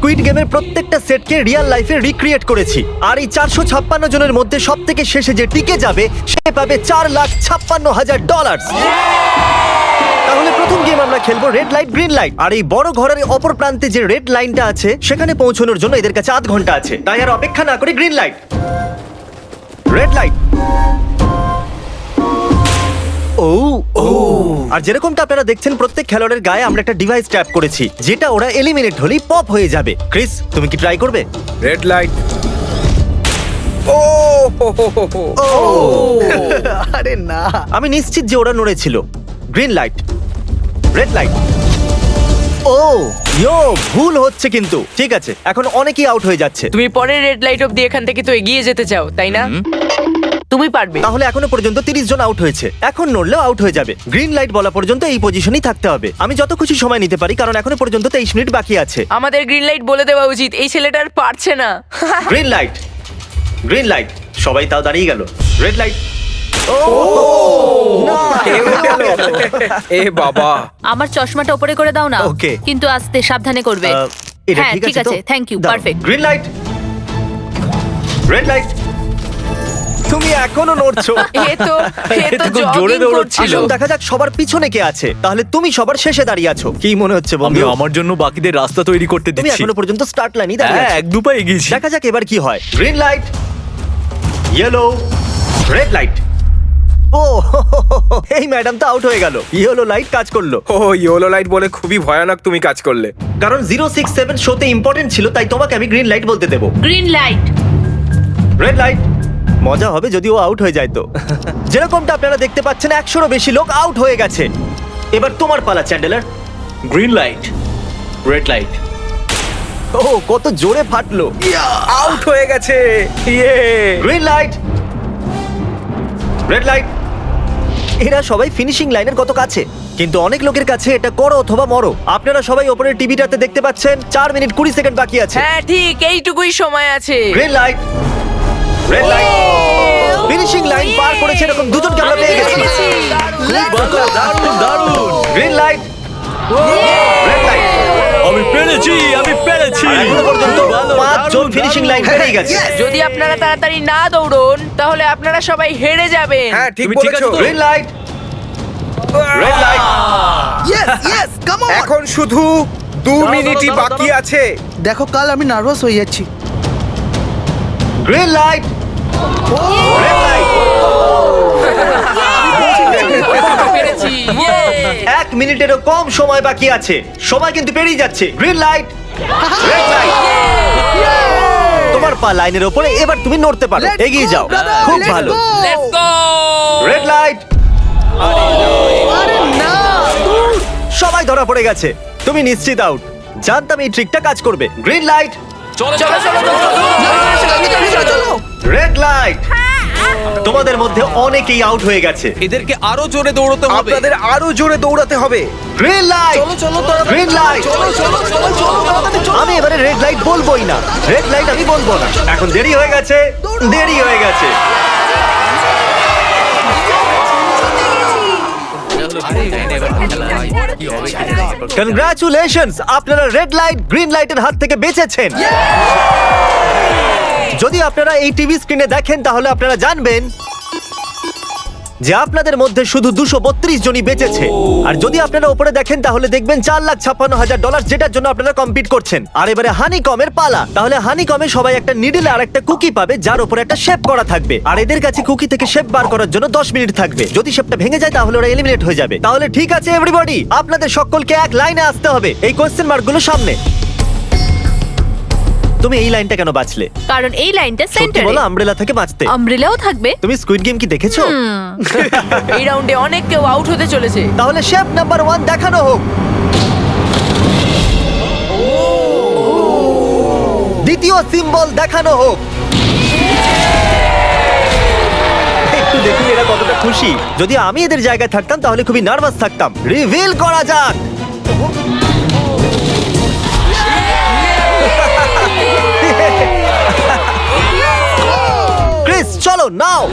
Squid গেমের প্রত্যেকটা সেটকে রিয়েল লাইফে রিক্রিয়েট করেছি। আর এই 456 জনের মধ্যে সব থেকে শেষে যে টিকে যাবে সে পাবে $4,56,000। তাহলে প্রথম গেম আমরা খেলবো রেড লাইট গ্রিন লাইট। আর এই বড় ঘরের অপর প্রান্তে যে রেড লাইনটা আছে সেখানে পৌঁছানোর জন্য এদের কাছে 8 ঘন্টা আছে। তাই আর অপেক্ষা না করে গ্রিন লাইট, রেড লাইট। আর যেরকমটা আপনারা দেখছেন প্রত্যেক খেলোয়াড়ের গায়ে আমরা একটা ডিভাইস ট্যাপ করেছি যেটা ওরা এলিমিনেট হলেই পপ হয়ে যাবে। ক্রিস, তুমি কি ট্রাই করবে? Red light. আরে না, আমি নিশ্চিত যে ওরা নড়েছিল। Green light, red light. ভুল হচ্ছে কিন্তু। ঠিক আছে, এখন অনেকেই আউট হয়ে যাচ্ছে। তুমি পরের রেড লাইট অব্দি এখান থেকে তো এগিয়ে যেতে চাও, তাই না? তুমি পারবে। তাহলে এখনো পর্যন্ত 30 জন আউট হয়েছে। এখন নড়লেও আউট হয়ে যাবে। গ্রিন লাইট বলা পর্যন্ত এই পজিশনেই থাকতে হবে। আমি যত খুশি সময় নিতে পারি কারণ এখনো পর্যন্ত 23 মিনিট বাকি আছে। আমাদের গ্রিন লাইট বলে দেওয়া উচিত, এই ছেলেটার পারছে না। Green light, green light. সবাই তাও দাঁড়িয়ে গেল। Red light. এ বাবা, আমার চশমাটা উপরে করে দাও না। Okay. কিন্তু আস্তে সাবধানে করবে। এটা হ্যাঁ, ঠিক আছে, thank you, perfect. Green light, red light. তুমি এখনো নড়ছো। এ তো খুব জোরে jogging দৌড়চ্ছিল। করছিল। আসুন দেখা যাক সবার পিছনে কে আছে। তাহলে তুমি সবার শেষে দাঁড়িয়ে আছো। কি মনে হচ্ছে আমি বন্ধু? আমার জন্য বাকিদের রাস্তা তৈরি করতে তুমি দিচ্ছি। এখনো পর্যন্ত স্টার্ট লাইনই দাঁড়িয়ে হ্যাঁ, আছো। এক দু পা এগিয়েছি। দেখা যাক এবার কি হয়। Green light, yellow, red light. ও এই ম্যাডাম তো আউট হয়ে গেল। ইয়েলো লাইট কাজ করলো ও ইয়েলো লাইট বলে খুবই ভয়ানক তুমি কাজ করলে। কারণ 067 শোতে ইম্পর্টেন্ট ছিল, তাই তোমাকে আমি গ্রিন লাইট বলতে দেবো। Green light. Red light. মজা হবে যদি ও আউট হয়ে যায় তো। যেরকমটা আপনারা দেখতে পাচ্ছেন 100-রও বেশি লোক আউট হয়ে গেছে। এবার তোমার পালা Chandler. Green light, red light. ও কত জোরে ফাটলো। আউট হয়ে গেছে। ইয়ে। Green light, red light. এরা সবাই ফিনিশিং লাইনের কত কাছে, কিন্তু অনেক লোকের কাছে এটা করো অথবা মরো। আপনারা সবাই ওপরের টিভিটাতে দেখতে পাচ্ছেন 4 মিনিট 20 সেকেন্ড বাকি আছে। হ্যাঁ ঠিক, এইটুকুই সময় আছে। Green light, red light. Finishing line পার করেছে এরকম দুজনকে আমরা পেয়ে গেছি। দারুণ দারুণ। Green light, red light. আমি পেরেছি, আমি পেরেছি। এখনো পর্যন্ত ভালো, 5 জন দারুণ, ফিনিশিং লাইন দারুণ। পেরিয়ে গেছে। যদি আপনারা তাড়াতাড়ি না দৌড়ন তাহলে আপনারা সবাই হেরে যাবেন। হ্যাঁ ঠিক তুমি ঠিক বলেছো। আছো তো? Green light, red light. এখন শুধু 2 মিনিটই দাঁড়াও, বাকি দাঁড়াও। আছে। দেখো কাল আমি নার্ভাস হয়ে যাচ্ছি। Green light, red light. পেরেছি। Yay! 1 মিনিটেরও কম সময় বাকি আছে। সময় কিন্তু পেরিয়ে যাচ্ছে। Green light, red light. তোমার পা লাইনের উপরে, এবার তুমি নড়তে পারো। Let's এগিয়ে go, যাও। brother, খুব let's ভালো। go! Let's go! Red light. আরে না, সবাই ধরা পড়ে গেছে। তুমি নিশ্চিত আউট। জানতাম এই ট্রিকটা কাজ করবে। গ্রিন লাইট, চলো চলো চলো চলো। Red light. তোমাদের মধ্যে অনেকেই আউট হয়ে গেছে। এদেরকে আরো জোরে দৌড়তে হবে। আপনাদের আরো জোরে দৌড়াতে হবে। Green light, green light. আমি এবারে রেড লাইট বলবোই না। রেড লাইট আমি বলবো না। এখন দেরি হয়ে গেছে, দেরি হয়ে গেছে। কনগ্রাচুলেশনস, আপনারা রেড লাইট গ্রিন লাইটের হাত থেকে বেঁচেছেন। যদি আপনারা এই টিভি স্ক্রিনে দেখেন তাহলে আপনারা জানবেন যে আপনাদের মধ্যে শুধু 232 জনই বেঁচেছে। আর যদি আপনারা উপরে দেখেন তাহলে দেখবেন $4,56,000, যেটার জন্য আপনারা কম্পিট করছেন। আর এবারে হানিকমের পালা। তাহলে হানিকমে সবাই একটা নিডলে আর একটা কুকি পাবে যার উপরে একটা শেপ করা থাকবে। আর এদের কাছে কুকি থেকে শেপ বার করার জন্য 10 মিনিট থাকবে। যদি শেপটা ভেঙে যায় তাহলে ওরা এলিমিনেট হয়ে যাবে। তাহলে ঠিক আছে এভরিবডি, আপনাদের সকলকে এক লাইনে আসতে হবে এই কোশ্চেন মার্কগুলো সামনে। তুমি এই লাইনটা কেন বাঁচলে? কারণ এই লাইনটা সত্যি সেন্টারে। বলো, আমব্রেলা থেকে বাঁচতে। আমব্রেলাও থাকবে। তুমি স্কুইড গেম কি দেখেছো? এই রাউন্ডে অনেক কেউ আউট হতে চলেছে। তাহলে শেপ নাম্বার 1 দেখানো হোক। দ্বিতীয় সিম্বল দেখানো হোক। একটু দেখুন এরা কতটা খুশি। যদি আমি এদের জায়গায় থাকতাম তাহলে খুবই নার্ভাস থাকতাম। রিভিল করা যাক। ক্রিস চলো নাও।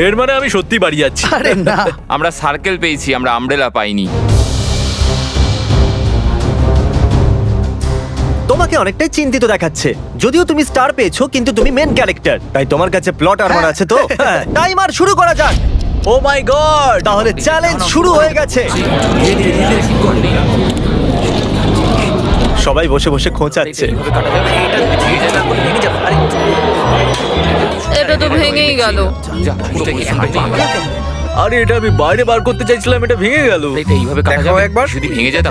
এর মানে আমি সত্যি বাড়ি যাচ্ছি। আরে না, আমরা সার্কেল পেয়েছি, আমরা আমব্রেলা পাইনি। তোমাকে অনেকটাই চিন্তিত দেখাচ্ছে। যদিও তুমি স্টার পেয়েছো কিন্তু তুমি মেন ক্যারেক্টার, তাই তোমার কাছে প্লট আর্মার আছে তো। টাইমার শুরু করা যাক। ও মাই গড! তাহলে চ্যালেঞ্জ শুরু হয়ে গেছে। সবাই বসে বসে খোঁচাচ্ছে। এটা তো ভেঙেই গেল। আরে এটা আমি বাইরে বার করতে চাইছিলাম, এটা ভেঙে গেল। দেখাও একবার।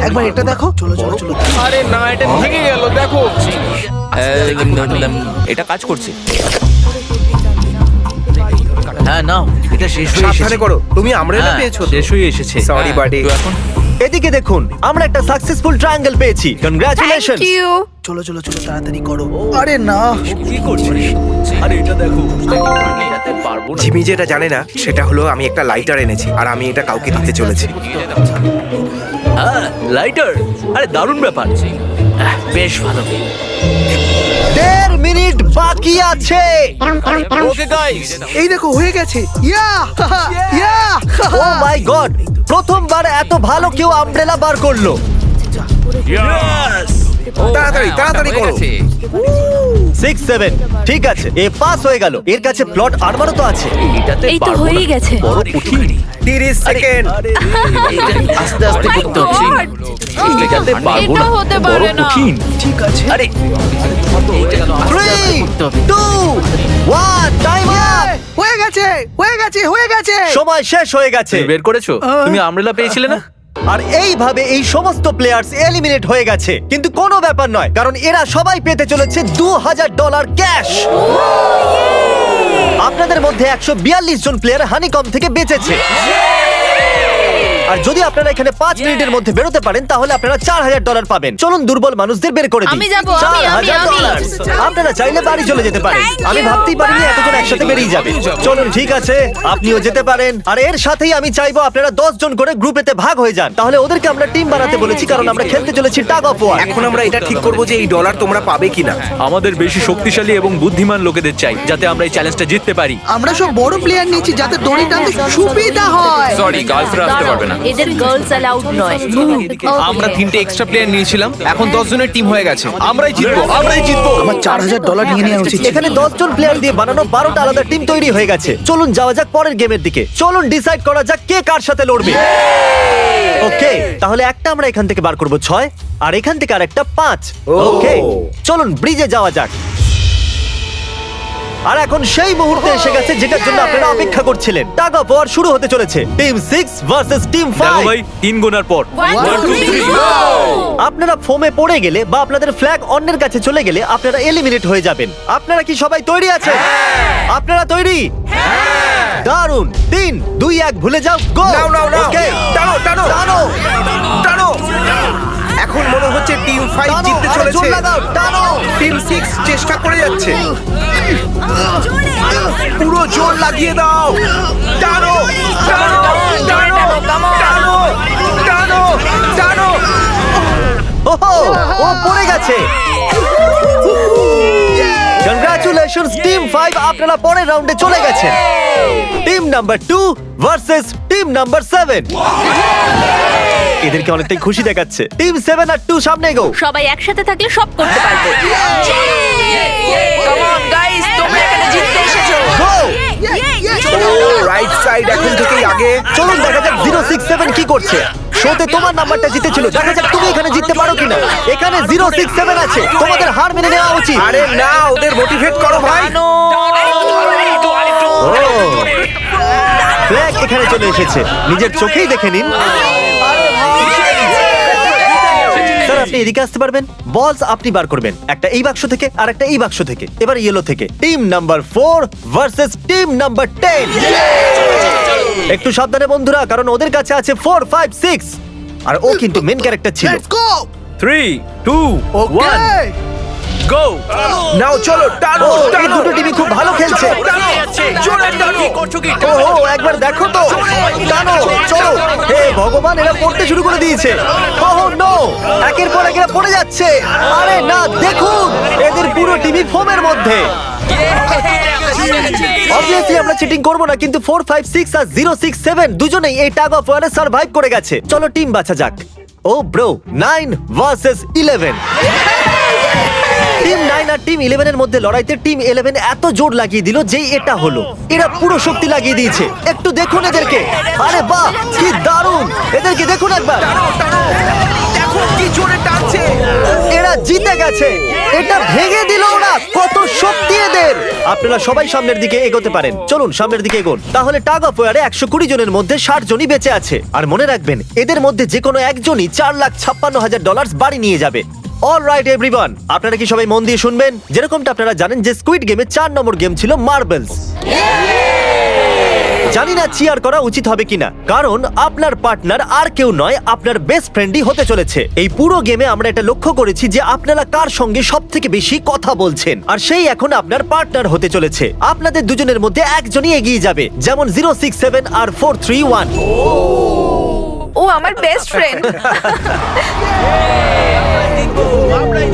একবার এটা দেখো। চলো চলো চলো। আরে না, এটা ভেঙে গেল, দেখো। এটা কাজ করছে। হ্যাঁ নাও, এটা শেষ হয়ে সাবধানে এসেছে। করো, তুমি আমরেলা পেয়েছো তো? শেষ হয়ে এসেছে। Sorry, buddy. তো এখন এদিকে দেখুন, আমরা একটা সাকসেসফুল ট্রায়াঙ্গেল পেয়েছি। কনগ্রাচুলেশন। Thank you. চলো চলো চলো তাড়াতাড়ি করো। আরে না। কি করছিস? আরে এটা দেখো। এটাতে পারবো না। জিমি যেটা জানে না সেটা হলো আমি একটা লাইটার এনেছি আর আমি এটা কাউকে দিতে চলেছি। হ্যাঁ, লাইটার। আরে দারুণ ব্যাপার। বেশ ভালো। 1.5 মিনিট বাকি আছে। ওকে গাইস, এই দেখো হয়ে গেছে। ইয়া ইয়া। ও মাই গড, প্রথমবার এত ভালো কেউ আমব্রেলা বার করলো। ইয়েস! তাড়াতাড়ি তাড়াতাড়ি করো। 6 7 ঠিক আছে, এ পাস হয়ে গেল। এর কাছে প্লট আর্মারও তো আছে। এটাতে এই তো পারবো হয়েই না। গেছে। বড় কঠিন। 30 সেকেন্ড। আস্তে আস্তে করতে হচ্ছে। এটাতে পারবো এটা না। হতে বড় পারে না। কঠিন। ঠিক আছে। আরে 3 2 1 টাইমার। হয়ে গেছে হয়ে গেছে হয়ে গেছে। সময় শেষ হয়ে গেছে। তুমি বের করেছো? তুমি আমব্রেলা পেয়েছিলে না? আর এইভাবে এই সমস্ত প্লেয়ার্স এলিমিনেট হয়ে গেছে। কিন্তু কোনো ব্যাপার নয়, কারণ এরা সবাই পেতে চলেছে $2000 ক্যাশ। আপনাদের মধ্যে 142 জন প্লেয়ার হানিকম থেকে বেঁচেছে। আর যদি আপনারা এখানে 5 মিনিটের মধ্যে বেরোতে পারেন তাহলে আপনারা $4000 পাবেন। চলুন দুর্বল মানুষদের বের করে দিই। আমি যাবো, আমি। $4000। আপনারা চাইলে বাড়ি চলে যেতে পারেন। আমি ভাবতেই পারিনি এতজন একসাথে বেরিয়ে যাবে। চলুন ঠিক আছে, আপনিও যেতে পারেন। আর এর সাথেই আমি চাইবো আপনারা 10 জন করে গ্রুপেতে ভাগ হয়ে যান। তাহলে ওদেরকে আমরা টিম বানাতে বলেছি, কারণ আমরা খেলতে চলেছি টাগ অফ ওয়ার। এখন আমরা এটা ঠিক করবো যে এই ডলার তোমরা পাবে কিনা। আমাদের বেশি শক্তিশালী এবং বুদ্ধিমান লোকেদের চাই, যাতে আমরা এই চ্যালেঞ্জটা জিততে পারি। আমরা সব বড় প্লেয়ার নিয়েছি যাতে দড়ি টানতে সুবিধা হয়। সরি, গার্লসরা আসতে পারবে না। এদের গার্লস অ্যালাউড নয়। আমরা 3টে এক্সট্রা প্লেয়ার নিয়েছিলাম, এখন 10 জনের টিম হয়ে গেছে। আমরাই জিতবো, আমরাই জিতবো। আমার $4000 নিয়ে নেওয়া উচিত। এখানে 10 জন প্লেয়ার দিয়ে বানানো 12টা আলাদা টিম তৈরি হয়ে গেছে। চলুন যাওয়া যাক পরের গেমের দিকে। চলুন ডিসাইড করা যাক কে কার সাথে লড়বে। ওকে, তাহলে একটা আমরা এখান থেকে বার করব 6, আর এখান থেকে আরেকটা 5। ওকে, চলুন ব্রিজে যাওয়া যাক। আর এখন সেই মুহূর্তে এসে গেছে যেটার জন্য আপনারা অপেক্ষা করছিলেন। টাগ অফ ওয়ার শুরু হতে চলেছে। টিম 6 ভার্সেস টিম দেখো 5। ভাই, 3 গোনার পর 1 2 3 আপনারা ফোমে পড়ে গেলে বা আপনাদের ফ্ল্যাগ অন্যের কাছে চলে গেলে আপনারা এলিমিনেট হয়ে যাবেন। আপনারা কি সবাই তৈরি আছেন? আপনারা তৈরি? দারুন। 3 2 1 ভুলে যাও, গো। নাও নাও নাও। ওকে, টানো টানো টানো টানো। এখন মনে হচ্ছে টিম 5 টানো, জিততে আরে চলেছে। জোর লাগাও, টানো। টিম 6 চেষ্টা করে যাচ্ছে। পুরো জোর লাগিয়ে দাও। টানো টানো টানো টানো টানো টানো। ওহো, ও পড়ে গেছে। কংগ্রাচুলেশনস টিম 5, আপনারা পরের রাউন্ডে চলে গেছেন। Team number 2 versus team number 7। এদেরকে অনেকটাই খুশি দেখাচ্ছে। টিম 7 আর 2 সামনে এগো। সবাই একসাথে থাকলে সব করতে পারবে। কাম অন গাইস, তোমরা এখানে জিততে এসেছো। গো। ও রাইট সাইড এখন থেকেই আগে। চলুন দেখা যাক 067 কি করছে। শোতে তোমার নাম্বারটা জিতেছিল, দেখা যাক তুমি এখানে জিততে পারো কিনা। এখানে 067 আছে, তোমাদের হার মেনে নেওয়া উচিত। আরে না, ওদের মোটিভেট করো ভাই। ফ্ল্যাগ এখানে চলে এসেছে, নিজের চোখেই দেখে নিন। স্যার আপনি এদিকে আসতে পারবেন? বলস আপনি বার করবেন, একটা এই বাক্স থেকে আর একটা এই বাক্স থেকে। এবার ইয়েলো থেকে। Team number 4 versus team number 10। একটু সাবধানে বন্ধুরা, কারণ ওদের কাছে আছে 4 5 6, আর ও কিন্তু মেন ক্যারেক্টার ছিল। Let's go. 3 2 ওকে। 1 গো। নাও চলো টানো ও, এই টানো। দুটো টিমই খুব ভালো খেলছে। জোরে টানো। ও একবার দেখো তো, টানো, চলো। হে ভগবান, এরা পড়তে শুরু করে দিয়েছে। ওহ নো, একের পর এক এরা পড়ে যাচ্ছে। আরে না, দেখুন এদের পুরো টিমই ফোমের মধ্যে। অবভিয়াসলি আমরা চিটিং করব না, কিন্তু 4 5 6 আর 067 দুজনেই এই টাগ অফ ওয়ারে সার্ভাইভ করে গেছে। চলো টিম বাছা যাক। ও ব্রো, 9 ভার্সেস 11। টিম 9 আর টিম 11 এর মধ্যে লড়াইতে টিম 11 এত জোর লাগিয়ে দিল যে এটা হলো। এরা পুরো শক্তি লাগিয়ে দিয়েছে। একটু দেখুন এদেরকে। আরে বাহ, কি দারুণ! এদেরকে দেখুন একবার। দেখো কি জোরে টানছে। এরা জিতে গেছে। এটা ভেঙে দিল ওরা। কত শক্তি এদের! আপনারা সবাই সামনের দিকে এগোতে পারেন। চলুন সামনের দিকে এগোন। তাহলে টাগ অফ ওয়ারে 120 জনের মধ্যে 60 জনই বেঁচে আছে। আর মনে রাখবেন, এদের মধ্যে যে কোনো একজনই $4,56,000 বাড়ি নিয়ে যাবে। অলরাইট এভরিওয়ান, আপনারা কি সবাই মন দিয়ে শুনবেন? যেরকমটা আপনারা জানেন যে স্কুইড গেমে 4 নম্বর গেম ছিল মার্বেলস। জানি না চিয়ার করা উচিত হবে কিনা, কারণ আপনার পার্টনার আর কেউ নয়, আপনার বেস্ট ফ্রেন্ডই হতে চলেছে। এই পুরো গেমে আমরা এটা লক্ষ্য করেছি যে আপনারা কার সঙ্গে সব থেকে বেশি কথা বলছেন, আর সেই এখন আপনার পার্টনার হতে চলেছে। আপনাদের দুজনের মধ্যে একজনই এগিয়ে যাবে, যেমন 067 আর 431। ও আমার বেস্ট ফ্রেন্ড।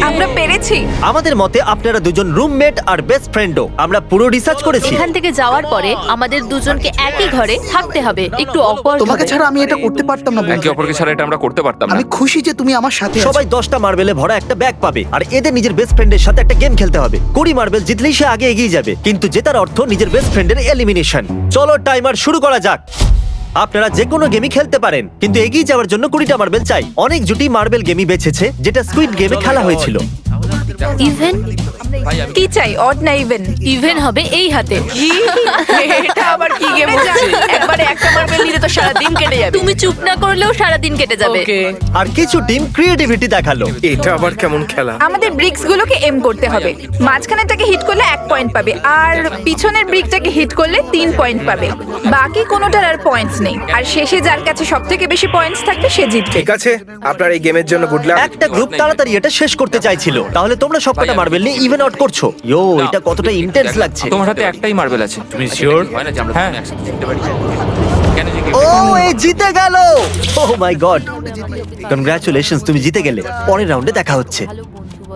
আমরা পেরেছি। আমাদের মতে আপনারা দুজন রুমমেট আর বেস্ট ফ্রেন্ডও। আমরা পুরো রিসার্চ করেছি। এখান থেকে যাওয়ার পরে আমাদের দুজনকে একই ঘরে থাকতে হবে। একটু অকওয়ার্ড তোমাকে হবে। ছাড়া আমি এটা করতে পারতাম না বন্ধু। একে অপরকে ছাড়া এটা আমরা করতে পারতাম না। আমি খুশি যে তুমি আমার সাথে আছো। সবাই 10টা মার্বেলে ভরা একটা ব্যাগ পাবে, আর এদের নিজের বেস্ট ফ্রেন্ডের সাথে একটা গেম খেলতে হবে। 20 মার্বেল জিতলেই সে আগে এগিয়ে যাবে, কিন্তু জেতার অর্থ নিজের বেস্ট ফ্রেন্ডের এলিমিনেশন। চলো টাইমার শুরু করা যাক। আপনারা যে কোনো গেমই খেলতে পারেন, কিন্তু এগিয়ে যাওয়ার জন্য 20টা মার্বেল চাই। অনেক জুটি মার্বেল গেমই বেছেছে, যেটা স্কুইড গেমে খেলা হয়েছিল। ইভেন কি চাই, অড না ইভেন? ইভেন হবে এই হাতে। কি? এটা আবার কি গেম হচ্ছে? একবারে একটা মার্বেল নিলে তো সারা দিন কেটে যাবে। তুমি চুপ না করলেও সারা দিন কেটে যাবে। ওকে। আর কিছু টিম ক্রিয়েটিভিটি দেখালো। এটা আবার কেমন খেলা? আমাদের ব্রিক্স গুলোকে এম করতে হবে। মাঝখানেরটাকে হিট করলে 1 পয়েন্ট পাবে, আর পিছনের ব্রিকটাকে হিট করলে 3 পয়েন্ট পাবে। বাকি কোনোটার আর পয়েন্টস নেই, আর শেষে যার কাছে সবথেকে বেশি পয়েন্টস থাকবে সে জিতবে। ঠিক আছে, আপনার এই গেমের জন্য গুড লাক। একটা গ্রুপ তাড়াতাড়ি এটা শেষ করতে চাইছিল। তাহলে তোমরা সবকটা মার্বেল নিয়ে ইভেন আউট করছো। ইয়ো, এটা কতটা ইন্টেন্স লাগছে। তোমার হাতে একটাই মার্বেল আছে। তুমি শিওর? হ্যাঁ। ও, এ জিতে গেল। ও মাই গড, কনগ্রাচুলেশনস, তুমি জিতে গেলে। পরের রাউন্ডে দেখা হচ্ছে।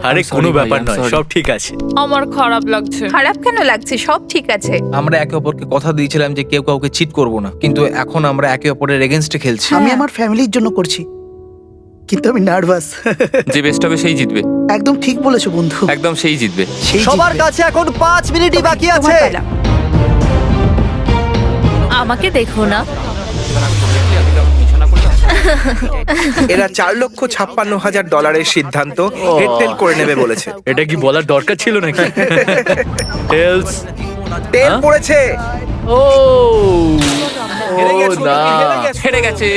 আরে sorry কোনো ভাই, ব্যাপার I'm নয়, sorry. সব ঠিক আছে। আমার খারাপ লাগছে। খারাপ কেন লাগছে? সব ঠিক আছে। আমরা একে অপরকে কথা দিয়েছিলাম যে কেউ কাউকে চিট করব না, কিন্তু এখন আমরা একে অপরের এগেইনস্টে খেলছি। আমি আমার ফ্যামিলির জন্য করছি, কিন্তু আমি নার্ভাস। যে বেস্ট হবে সেই জিতবে। একদম ঠিক বলেছো বন্ধু। একদম সেই জিতবে। সেই সবার জিতবে। কাছে এখন 5 মিনিটই বাকি তোমার আছে। পালা। আমাকে দেখো না। এরা $4,56,000 সিদ্ধান্ত হেডটেল করে নেবে বলেছে। এটা কি বলার দরকার ছিল নাকি? টেলস। তেল পড়েছে। ও হেরে গেছো, না। হেরে গেছো। হেরে গেছে।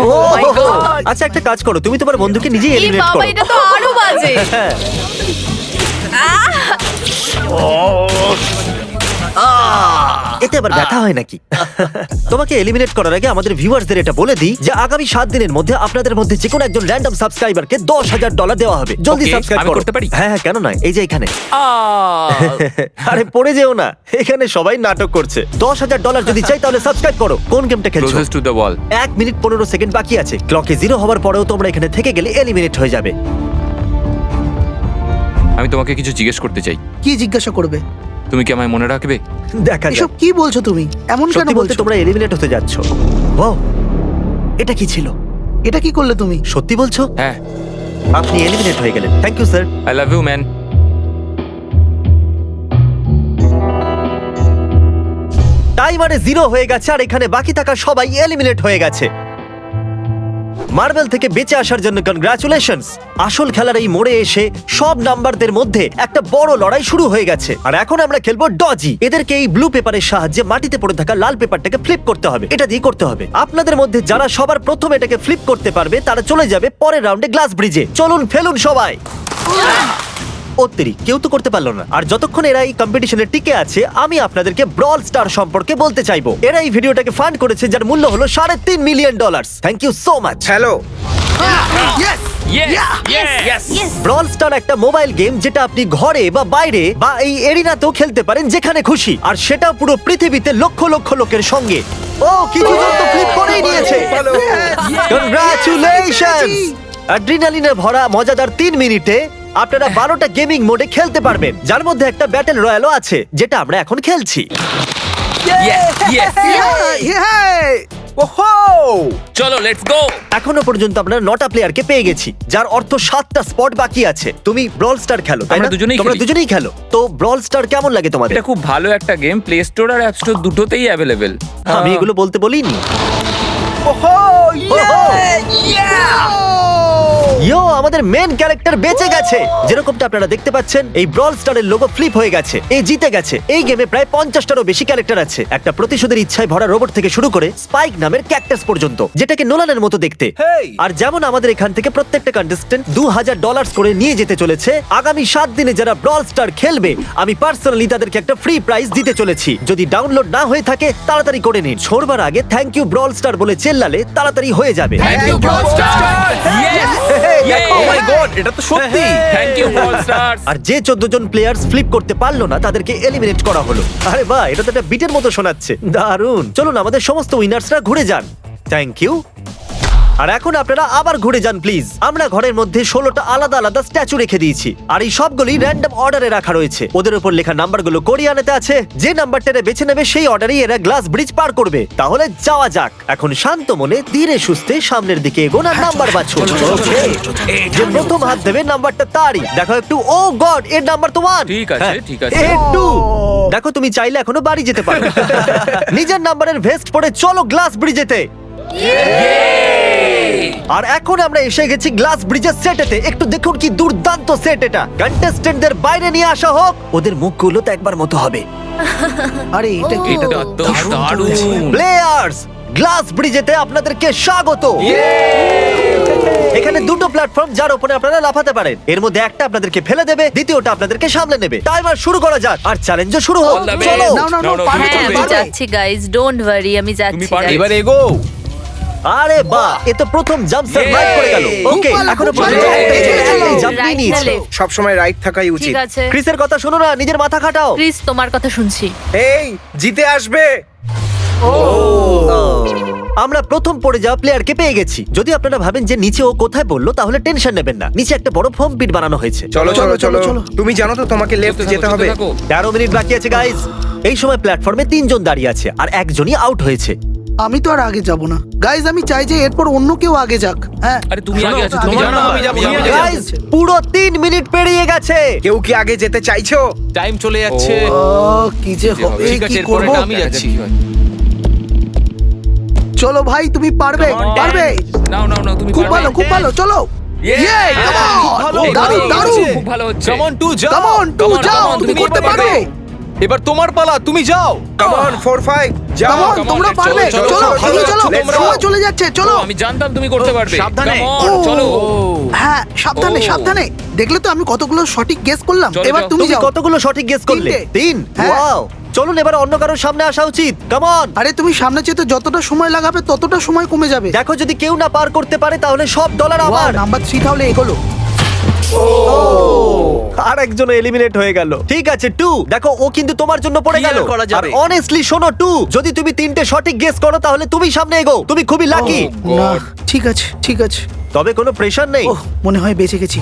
ও, আচ্ছা একটা কাজ করো, তুমি তোমার বন্ধুকে নিজেই এই এলিমিনেট বাবা, করো। এটা তো আরো বাজে। হ্যাঁ। এতে আবার ব্যথা হয় নাকি? তোমাকে এলিমিনেট করার আগে আমাদের ভিউয়ার্সদের এটা বলে দিই যে আগামী 7 দিনের মধ্যে আপনাদের মধ্যে যে কোনো একজন র্যান্ডম সাবস্ক্রাইবারকে $10,000 দেওয়া হবে। জলদি Okay, সাবস্ক্রাইব আমি করো। করতে পারি? হ্যাঁ হ্যাঁ, কেন নয়, এই যে এখানে। আহ! আরে পড়ে যেও না, এখানে সবাই নাটক করছে। $10,000 যদি চাই তাহলে সাবস্ক্রাইব করো। কোন গেমটা খেলছো? Closest to the wall. 1 minute 15 second বাকি আছে। ক্লকে 0 হওয়ার পরেও তোমরা এখানে থেকে গেলে এলিমিনেট হয়ে যাবে। আমি তোমাকে কিছু জিজ্ঞেস করতে চাই। কি জিজ্ঞাসা করবে? তুমি কি আমায় মনে রাখবে? দেখা এসব যাক। কি বলছো তুমি? এমন কেন সত্যি বলতে বলছো? তোমরা এলিমিনেট হতে যাচ্ছ। ও, এটা কি ছিল? এটা কি করলে তুমি? সত্যি বলছো? হ্যাঁ। আপনি এলিমিনেট হয়ে গেলেন। Thank you sir. I love you man. টাইমারে 0 হয়ে গেছে, আর এখানে বাকি থাকা সবাই এলিমিনেট হয়ে গেছে। মার্বেল থেকে বেঁচে আসার জন্য কনগ্রাচুলেশনস। আসল খেলার এই মোড়ে এসে সব নাম্বারদের মধ্যে একটা বড় লড়াই শুরু হয়ে গেছে। আর এখন আমরা খেলবো ডজি। এদেরকে এই ব্লু পেপারের সাহায্যে মাটিতে পড়ে থাকা লাল পেপারটাকে ফ্লিপ করতে হবে। এটা দিয়ে করতে হবে। আপনাদের মধ্যে যারা সবার প্রথম এটাকে ফ্লিপ করতে পারবে তারা চলে যাবে পরের রাউন্ডে গ্লাস ব্রিজে। চলুন ফেলুন সবাই। কেউ তো করতে পারলো না। আর যতক্ষণ এরা এই কম্পিটিশনে টিকে আছে, আমি আপনাদেরকে ব্রল স্টার সম্পর্কে বলতে চাইবো। এরা এই ভিডিওটাকে ফান্ড করেছে, যার মূল্য হলো $3.5 million. Thank you so much. Hello. Brawl Star একটা মোবাইল গেম যেটা আপনি ঘরে বা বাইরে বা এই এরিনাতেও খেলতে পারেন, যেখানে খুশি। আর সেটা পুরো পৃথিবীতে লক্ষ লক্ষ লোকের সঙ্গে। ও, কিছু জন তো ফ্লিপ করেই নিয়েছে। ভালো। কনগ্রাচুলেশনস। অ্যাড্রিনালিনে ভরা মজাদার 3 মিনিটে আপনারা 12টা গেমিং মোডে খেলতে পারবেন, যার মধ্যে একটা ব্যাটল রয়্যালও আছে, যেটা আমরা এখন খেলছি। Yes, yes. হ্যাঁ, ওহো! চলো লেটস গো। এখনো পর্যন্ত আমরা 9টা প্লেয়ারকে পেয়ে গেছি, যার অর্থ 7টা স্পট বাকি আছে। তুমি ব্রল স্টার খেলো, তাই আমরা না? দুজনেই তোমরা খেলি। দুজনেই খেলো। তো ব্রল স্টার কেমন লাগে তোমাদের? এটা খুব ভালো একটা গেম, প্লে স্টোর আর অ্যাপ স্টোর দুটোতেই অ্যাভেলেবেল। আমি এগুলো বলতে বলিনি। ওহো! ইয়ো, আমাদের মেন ক্যারেক্টার বেঁচে গেছে। যেরকমটা আপনারা দেখতে পাচ্ছেন, এই ব্রল স্টারের লোগো ফ্লিপ হয়ে গেছে। এই জিতে গেছে। এই গেমে প্রায় 50টারও বেশি ক্যারেক্টার আছে। একটা প্রতিশোধের ইচ্ছায় ভরা রোবট থেকে শুরু করে স্পাইক নামের ক্যাকটাস পর্যন্ত, যেটাকে নোলানের মতো দেখতে। Hey! আর যেমন আমাদের এখান থেকে প্রত্যেকটা কন্টেস্টেন্ট $2000 করে নিয়ে যেতে চলেছে, আগামী 7 দিনে যারা ব্রল স্টার খেলবে, আমি পার্সোনালি তাদেরকে একটা ফ্রি প্রাইজ দিতে চলেছি। যদি ডাউনলোড না হয়ে থাকে তাড়াতাড়ি করে নিন। ছোড়বার আগে থ্যাংক ইউ ব্রল স্টার বলে চেল্লালে তাড়াতাড়ি হয়ে যাবে। Thank you Brawl Star. Yes oh my god, এটা তো সত্যি। Thank you Brawl Stars. আর যে 14 জন প্লেয়ার্স ফ্লিপ করতে পারলো না তাদেরকে এলিমিনেট করা হলো। আরে বাহ, এটা তো একটা বিটের মতো শোনাচ্ছে। দারুণ। চলুন আমাদের সমস্ত উইনার্সরা ঘুরে যান। Thank you. আর এখন আপনারা আবার ঘুরে যান প্লিজ। আমরা ঘরের মধ্যে 16টা আলাদা আলাদা স্ট্যাচু রেখে দিয়েছি, আর এই সবগুলি র্যান্ডম অর্ডারে রাখা রয়েছে। ওদের উপর লেখা নাম্বারগুলো কোরিয়ানেতে আছে। যে নাম্বারটা বেছে নেবে সেই অর্ডারেই এরা গ্লাস ব্রিজ পার করবে। তাহলে যাওয়া যাক। এখন শান্ত মনে ধীরে সুস্থে সামনের দিকে এগোন আর নাম্বার বাছুন। যে প্রথম হাত দেবে নাম্বারটা তারই। দেখো একটু, ও গড, এর নাম্বার তো 1। ঠিক আছে, ঠিক আছে। একটু দেখো, তুমি চাইলে এখনো বাড়ি যেতে পারো। নিজের নাম্বারের ভেস্ট পরে চলো গ্লাস ব্রিজেতে। আর এখন আমরা এসে গেছি গ্লাস ব্রিজের সেটেতে। একটু দেখুন কি দুর্দান্ত সেট এটা। কন্টেস্টেন্টদের বাইরে নিয়ে আসা হোক, ওদের মুখগুলো তো একবার মতো হবে। আরে এটা কি? এটা তো দারুণ। প্লেয়ার্স, গ্লাস ব্রিজেতে আপনাদেরকে স্বাগত। এখানে দুটো প্ল্যাটফর্ম যার উপরে আপনারা লাফাতে পারেন। এর মধ্যে একটা আপনাদেরকে ফেলে দেবে, দ্বিতীয়টা আপনাদেরকে সামলে নেবে। টাইমার শুরু করা যাক আর চ্যালেঞ্জও শুরু হোক। All the চলো। best. নাও, নাও, নাও, No, no, পারবে, তুমি হ্যাঁ আমি পারবে। যাচ্ছি গাইজ, ডোন্ট ওয়ারি, আমি যাচ্ছি পারবে। guys। এবার এগো। আরে বাহ, এ তো প্রথম জাম্প সার্ভাইভ করে গেল। ওকে, ভালো, এখনো খুব পর্যন্ত ভালো। একটাই জাম্প নিয়ে Right নিয়েছে। না left? সবসময় রাইট থাকাই উচিত। ঠিক আছে ক্রিসের কথা শোনো না, নিজের মাথা খাটাও। ক্রিস, তোমার কথা শুনছি। এই জিতে আসবে। আমরা প্রথম পড়ে যাওয়া প্লেয়ারকে পেয়ে গেছি। যদি আপনারা ভাবেন যে নিচে ও কোথায় বললো, তাহলে টেনশন নেবেন না। নিচে একটা বড় ফোম পিট বানানো হয়েছে। চলো চলো চলো চলো। তুমি জানো তো তোমাকে লেফট যেতে হবে। 13 মিনিট বাকি আছে গাইস। এই সময় প্ল্যাটফর্মে 3 জন দাঁড়িয়ে আছে আর একজনই আউট হয়েছে। আমি তো আর আগে যাব না গাইজ। আমি চাই যে এরপর অন্য কেউ আগে যাক। হ্যাঁ, আরে তুমি আগে আছো, তুমি তোমার জানো নাম আমি যাবো। গাইস, পুরো 3 মিনিট পেরিয়ে গেছে। কেউ কি আগে যেতে চাইছো? টাইম চলে যাচ্ছে। কি যে হবে, ঠিক আছে, কি এরপরে করব? আমি যাচ্ছি। চলো ভাই, তুমি পারবে, পারবে। নাও নাও নাও, তুমি খুব পারবে। ভালো, খুব ভালো, চলো। Yay, come on! ভালো, দারুণ, ভালো, দারুণ। খুব ভালো হচ্ছে। কাম অন টু যাও। Come on, Come তুমি on, যাও, come on, তুমি তুমি করতে করতে পারবে। এবার তোমার পালা, তুমি যাও। কাম অন 4 5 যাও। Come on, come on, তোমরা let's পারবে। চলো, চলো, চলো, এগিয়ে চলো, চলো। let's সময় go. চলে যাচ্ছে, চলো। আমি জানতাম তুমি করতে পারবে। সাবধানে। Come on, চলো। হ্যাঁ, সাবধানে, ও। সাবধানে। দেখলে তো আমি কতগুলো সঠিক গেস করলাম। চলো, এবার চলো। তুমি তুমি যাও। কতগুলো সঠিক গেস করলে? 3টে। 3। হ্যাঁ। ওয়াও। চলুন এবার অন্য কারোর সামনে আসা উচিত। Come on. আরে তুমি সামনে যেতে যতটা সময় লাগাবে ততটা সময় কমে যাবে। দেখো, যদি কেউ না পার করতে পারে তাহলে সব ডলার আমার। নাম্বার 3 তাহলে এগোলো। আর একজন এলিমিনেট হয়ে গেল। ঠিক আছে 2, দেখো ও কিন্তু তোমার জন্য পড়ে কি আর গেল। করা আর যাবে? অনেস্টলি শোনো 2, যদি তুমি 3টে সঠিক গেস করো তাহলে তুমি সামনে এগো। তুমি খুবই লাকি। না, ঠিক আছে, ঠিক আছে। তবে কোনো প্রেশার নেই। ওহ, মনে হয় বেঁচে গেছি।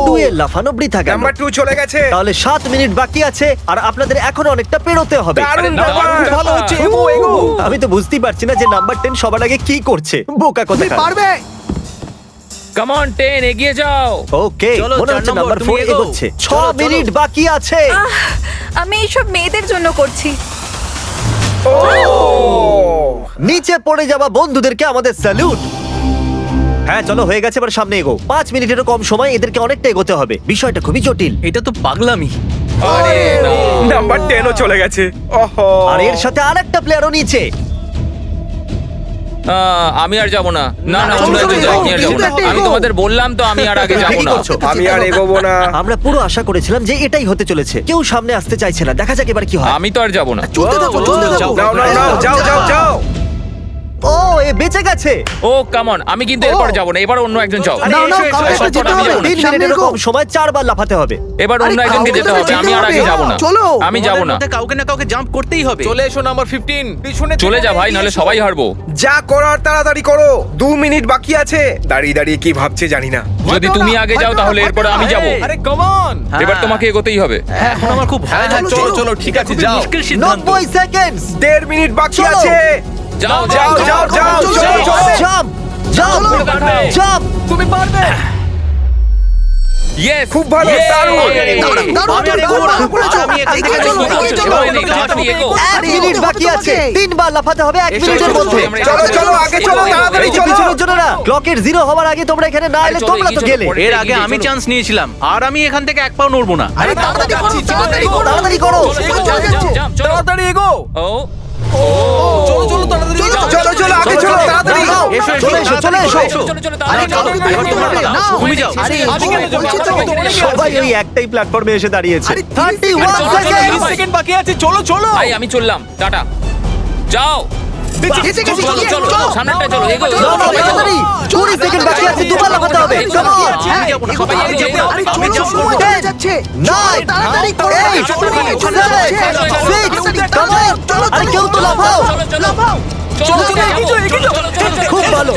2 এর লাফানো বৃথা গেল। নাম্বার 2 চলে গেছে। তাহলে 7 মিনিট বাকি আছে আর আপনাদের এখন অনেকটা পেরোতে হবে। দারুণ দারুণ, ব্যাপার। ভালো হচ্ছে, এগো এগো। আমি তো বুঝতেই পারছি না যে নাম্বার 10 সবার আগে কি করছে। বোকা তুমি কথা। পারবে। কাম অন 10, এগিয়ে যাও। ওকে, চলো, মনে 4 হচ্ছে নম্বর, নাম্বার তুমি 4 এগোও। এগোচ্ছে। 6 চলো, চলো। মিনিট বাকি আছে। আমি এইসব মেয়েদের জন্য করছি। নিচে পড়ে যাওয়া বন্ধুদেরকে আমাদের স্যালুট। হ্যাঁ চলো, হয়ে গেছে, এবার সামনে এগো। 5 মিনিটেরও কম সময়, এদেরকে অনেকটা এগোতে হবে। বিষয়টা খুবই জটিল। এটা তো পাগলামি। আরে না। নাম্বার 10 ও চলে গেছে। ওহো। আর এর সাথে আরেকটা প্লেয়ারও নিচে। আমি আর যাব না। না না, চলো, তোমরা চলো, যাও, আমি আর এগো, যাব না। এগো। আমি তোমাদের বললাম তো আমি আর আগে যাব ঠিকই না। করছো। আমি আর এগোবো না। আমরা পুরো আশা করেছিলাম যে এটাই হতে চলেছে। কেউ সামনে আসতে চাইছে না। দেখা যাক এবার কি হয়। আমি তো আর যাব না। চলতে থাকো, চলতে থাকো। নাও নাও নাও, যাও যাও যাও। ও, এ বেঁচে গেছে। ও কাম অন, আমি কিন্তু এরপর যাব না। এবার অন্য একজন যাও। নাও, নাও, কাউকে এসো, একটা যেতে আমি হবে। যাবো না। 3 সামনে মিনিটেরও এগো। কম সময় 4 বার লাফাতে হবে। এবার অন্য আরে, একজনকে কাউকে যেতে তো হবে। যেতে আমি আর আগে হবে। যাব না। চলো। আমি যাব না। কাউকে না কাউকে জাম্প করতেই হবে। চলে এসো নাম্বার 15। পিছনে চলে যা ভাই, নাহলে সবাই হারবো। যা করার তাড়াতাড়ি করো। 2 মিনিট বাকি আছে। দাঁড়িয়ে দাঁড়িয়ে কি ভাবছে জানি না। যদি তুমি আগে যাও তাহলে এরপর আমি যাব। আরে কাম অন। এবার তোমাকে এগোতেই হবে। এখন আমার খুব ভয় চলো, লাগছে। চলো চলো। চলো, ঠিক আছে, যাও। 90 সেকেন্ড। 1.5 মিনিট বাকি চলো। আছে। যাও যাও যাও যাও যাও যাও জাম্প জাম্প জাম্প তুমি পারবে। ইয়েস খুব ভালো, দারুণ। এক মিনিট বাকি আছে, 3 বার লাফাতে হবে 1 মিনিটের মধ্যে। চলো চলো আগে চলো, তাড়াতাড়ি চলো। পিছনের জন্য না, ক্লকের 0 হওয়ার আগে তোমরা এখানে না এলে তোমরা তো গেলে। এর আগে আমি চান্স নিয়েছিলাম আর আমি এখান থেকে এক পাও নড়বো না। আরে তাড়াতাড়ি করো, তাড়াতাড়ি করো। তাড়াতাড়ি এগো। ও চলো চলো তাড়াতাড়ি চলো চলো আগে চলো, তাড়াতাড়ি। এসো চলে এসো, চলে এসো। আরে চলো এবার তোমরা পালাও। তুমি যাও। সবাই ওই একটাই প্ল্যাটফর্মে এসে দাঁড়িয়েছে। 31 সেকেন্ড। সেকেন্ড বাকি আছে, চলো চলো। ভাই আমি চললাম, টাটা। যাও চলো চলো চলো সামনেটা চলো এগো না, না, তাড়াতাড়ি। 20 সেকেন্ড বাকি আছে, দুবার লাফাতে হবে। Come on। আমি যাবো না, সবাই এগিয়ে যাও। আরে আমি চলো, যাবো। সময় চলে যাচ্ছে। Nine, তাড়াতাড়ি করো। 8, 7, 6, come on। আরে কেউ তো লাফাও। খুব ভালো।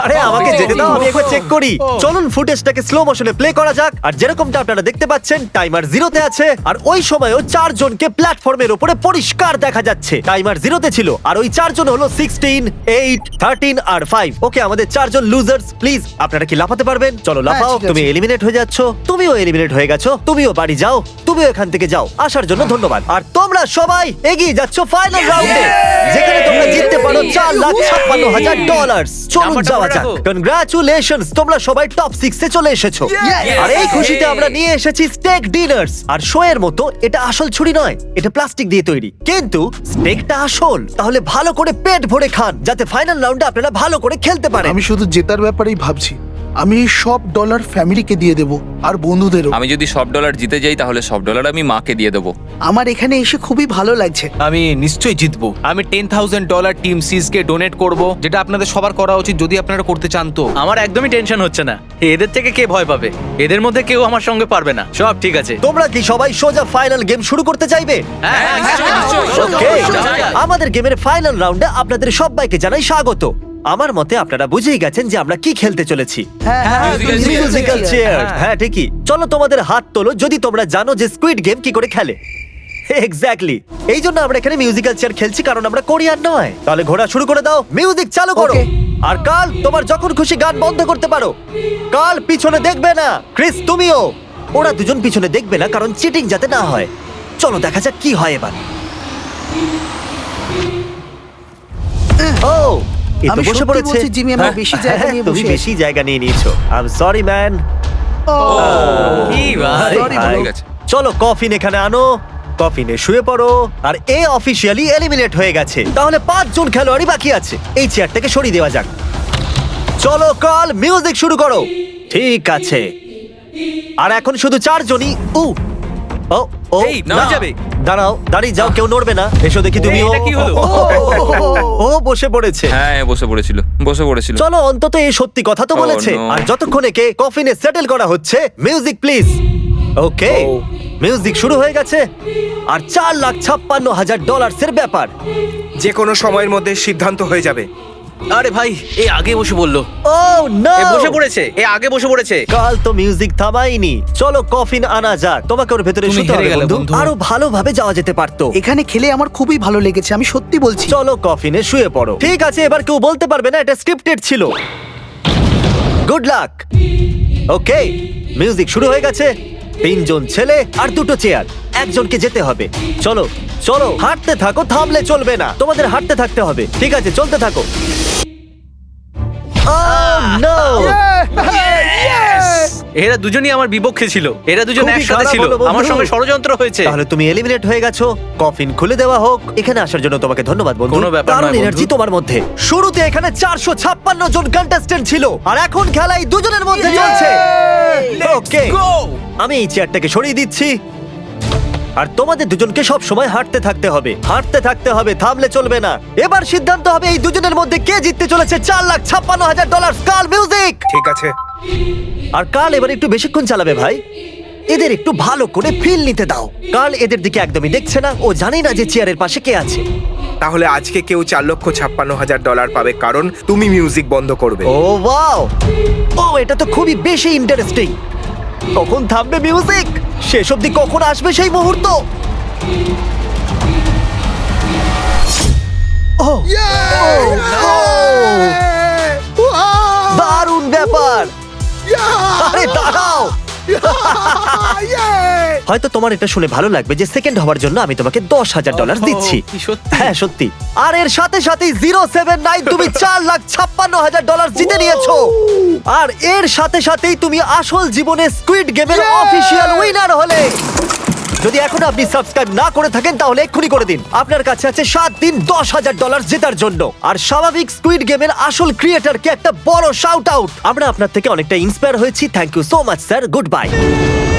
আরে আমাকে যেতে দাও, আমি একবার চেক করি। চলুন ফুটেজটাকে স্লো মোশনে প্লে করা যাক। আর যেরকমটা আপনারা দেখতে পাচ্ছেন, টাইমার 0 তে আছে। আর ওই সময়ও 4 জনকে প্ল্যাটফর্মের উপরে পরিষ্কার দেখা যাচ্ছে। টাইমার 0 তে ছিল। আর ওই 4 জন হলো 16, 8, 13 আর 5। ওকে, আমাদের 4 জন লুজার্স। প্লিজ আপনারা কি লাফাতে পারবেন? চলো লাফাও। ঠিক আছে। তুমি এলিমিনেট হয়ে যাচ্ছ, তুমিও এলিমিনেট হয়ে গেছো, তুমিও বাড়ি যাও, তুমিও এখান থেকে যাও। আসার জন্য ধন্যবাদ। আর তোমরা সবাই এগিয়ে যাচ্ছ ফাইনাল রাউন্ডে, যেখানে তোমরা জিততে পারো $4,56,000। চলুন নাম্বারটা যাওয়া মনে যাক। রাখো। কনগ্রাচুলেশনস, তোমরা সবাই টপ 6 এ চলে এসেছো। আর এই খুশিতে আমরা নিয়ে এসেছি স্টেক ডিনার্স। আর শো এর মতো এটা আসল ছুরি নয়, এটা প্লাস্টিক দিয়ে তৈরি, কিন্তু স্টেকটা আসল। তাহলে ভালো করে পেট ভরে খান, যাতে ফাইনাল রাউন্ডে আপনারা ভালো করে খেলতে পারেন। আমি শুধু জেতার ব্যাপারেই ভাবছি। আমি এই সব ডলার ফ্যামিলিকে দিয়ে দেব আর বন্ধুদেরও। আমি যদি সব ডলার জিতে যাই তাহলে সব ডলার আমি মাকে দিয়ে দেবো। আমার এখানে এসে খুবই ভালো লাগছে। আমি নিশ্চয়ই জিতবো। আমি $10,000 টিম সিজকে ডোনেট করব, যেটা আপনাদের সবার করা উচিত যদি আপনারা করতে চান তো। আমার একদমই টেনশন হচ্ছে না। এদের থেকে কে ভয় পাবে? এদের মধ্যে কেউ আমার সঙ্গে পারবে না। সব ঠিক আছে। তোমরা কি সবাই সোজা ফাইনাল গেম শুরু করতে চাইবে? হ্যাঁ নিশ্চয়ই নিশ্চয়ই Okay, আমাদের গেমের ফাইনাল রাউন্ডে আপনাদের সবাইকে জানাই স্বাগত। আমার মতে আপনারা বুঝেই গেছেন যে আমরা কি খেলতে চলেছি। Musical chair. হ্যাঁ ঠিকই। চলো তোমাদের হাত তোলো যদি তোমরা জানো যে স্কুইড গেম কি করে খেলে। এক্স্যাক্টলি, এই জন্য আমরা এখানে মিউজিক্যাল চেয়ার খেলছি, কারণ আমরা কোরিয়ান নয়। তাহলে ঘোরা শুরু করে দাও, মিউজিক চালু করো। Okay. আর কাল তোমার যখন খুশি গান বন্ধ করতে পারো। কাল পিছনে দেখবে না। ক্রিস তুমিও। ওরা দুজন পিছনে দেখবে না, কারণ চিটিং যাতে না হয়। চলো দেখা যাক কি হয় এবার। ও, এ তো আমি বসে সত্যি পড়েছে। বলছি, জিমি, আমরা বেশি জায়গা নিয়ে তুমি বসে বেশি জায়গা নিয়ে নিয়েছো। I am sorry man. কি ভাই? ঠিক আছে। চলো কফিন এখানে আনো, কফিনে শুয়ে পড়ো। আর এ অফিসিয়ালি এলিমিনেট হয়ে গেছে। তাহলে 5 জন খেলোয়াড়ই বাকি আছে। এই চেয়ারটাকে সরিয়ে দেওয়া যাক। চলো কাল মিউজিক শুরু করো। ঠিক আছে। আর এখন শুধু 4 জনই। ও ও এই, না। নড়ে যাবে। দাঁড়াও, দাঁড়িয়ে যাও, কেউ নড়বে না। এসো দেখি তুমিও। এটা কি হলো? ও বসে পড়েছে। হ্যাঁ বসে পড়েছিল। চলো অন্তত এই সত্যি কথা তো Oh, বলেছে। no. আর যতক্ষণ একে কফিনে সেটেল করা হচ্ছে, মিউজিক প্লিজ। ওকে, মিউজিক শুরু হয়ে গেছে। আর $4,56,000 এর ব্যাপার। যে কোনো সময়ের মধ্যে সিদ্ধান্ত হয়ে যাবে। আরে ভাই, এ আগে বসে বললো। ও নো, এ বসে পড়েছে, এ আগে বসে পড়েছে। কাল তো মিউজিক থামাইনি। চলো কফিন আনা যাক। তোমাকে ওর ভেতরে তুমি শুতে হেরে হবে গেলে, বন্ধু। বন্ধু। আরো ভালোভাবে যাওয়া যেতে পারতো। এখানে খেলে আমার খুবই ভালো লেগেছে, আমি সত্যি বলছি। চলো কফিনে শুয়ে পড়ো। ঠিক আছে, এবার কেউ বলতে পারবে না এটা স্ক্রিপ্টেড ছিল। Good luck. ওকে, মিউজিক শুরু হয়ে গেছে। 3 জন ছেলে আর 2টো চেয়ার। একজনকে যেতে হবে। চলো চলো, হাঁটতে থাকো, থামলে চলবে না। তোমাদের হাঁটতে থাকতে হবে। ঠিক আছে, চলতে থাকো। Oh, no! এরা দুজনই আমার বিপক্ষে ছিল। এরা দুজন খুবই একসাথে খারাপ ছিল। হলো, বন্ধু। আমার সঙ্গে ষড়যন্ত্র হয়েছে। তাহলে তুমি এলিমিনেট হয়ে গেছো। কফিন খুলে দেওয়া হোক। এখানে আসার জন্য তোমাকে ধন্যবাদ বন্ধু। কোনো ব্যাপার দারুণ নয়, বন্ধু। এনার্জি তোমার মধ্যে। শুরুতে এখানে 456 জন কন্টেস্ট্যান্ট ছিল, আর এখন খেলা এই দুজনের মধ্যে চলছে। ওকে, আমি এই চেয়ারটাকে সরিয়ে দিচ্ছি। আর তোমাদের দুজনকে সব সময় হাঁটতে থাকতে হবে, হাঁটতে থাকতে হবে, থামলে চলবে না। এবার সিদ্ধান্ত হবে এই দুজনের মধ্যে কে জিততে চলেছে $4,56,000। কাল মিউজিক। ঠিক আছে। আর কাল এবার একটু বেশিক্ষণ চালাবে ভাই। এদের একটু ভালো করে ফিল নিতে দাও। কাল এদের দিকে একদমই দেখছে না, ও জানে না যে চেয়ারের পাশে কে আছে। তাহলে আজকে কেউ $4,56,000 পাবে, কারণ তুমি মিউজিক বন্ধ করবে। ও ওয়াও, ও এটা তো খুবই বেশি ইন্টারেস্টিং। কখন থামবে মিউজিক? শেষ অবধি কখন আসবে সেই মুহূর্ত? ও দারুণ ব্যাপার। আরে দাঁড়াও, হয়তো তোমার এটা শুনে ভালো লাগবে যে সেকেন্ড হওয়ার জন্য আমি তোমাকে $10,000 দিচ্ছি। কি সত্যি? হ্যাঁ সত্যি। আর এর সাথে সাথেই 079 তুমি $4,56,000 জিতে নিয়েছো। আর এর সাথে সাথেই তুমি আসল জীবনে স্কুইড গেমের অফিসিয়াল উইনার হলে। যদি এখনো আপনি সাবস্ক্রাইব না করে থাকেন তাহলে এক্ষুনি করে দিন। আপনার কাছে আছে 7 দিন $10,000 জেতার জন্য। আর স্বাভাবিক স্কুইড গেমের আসল ক্রিয়েটরকে একটা বড় শাউট আউট। আমরা আপনার থেকে অনেকটা ইন্সপায়ার হয়েছি। Thank you so much sir, good bye.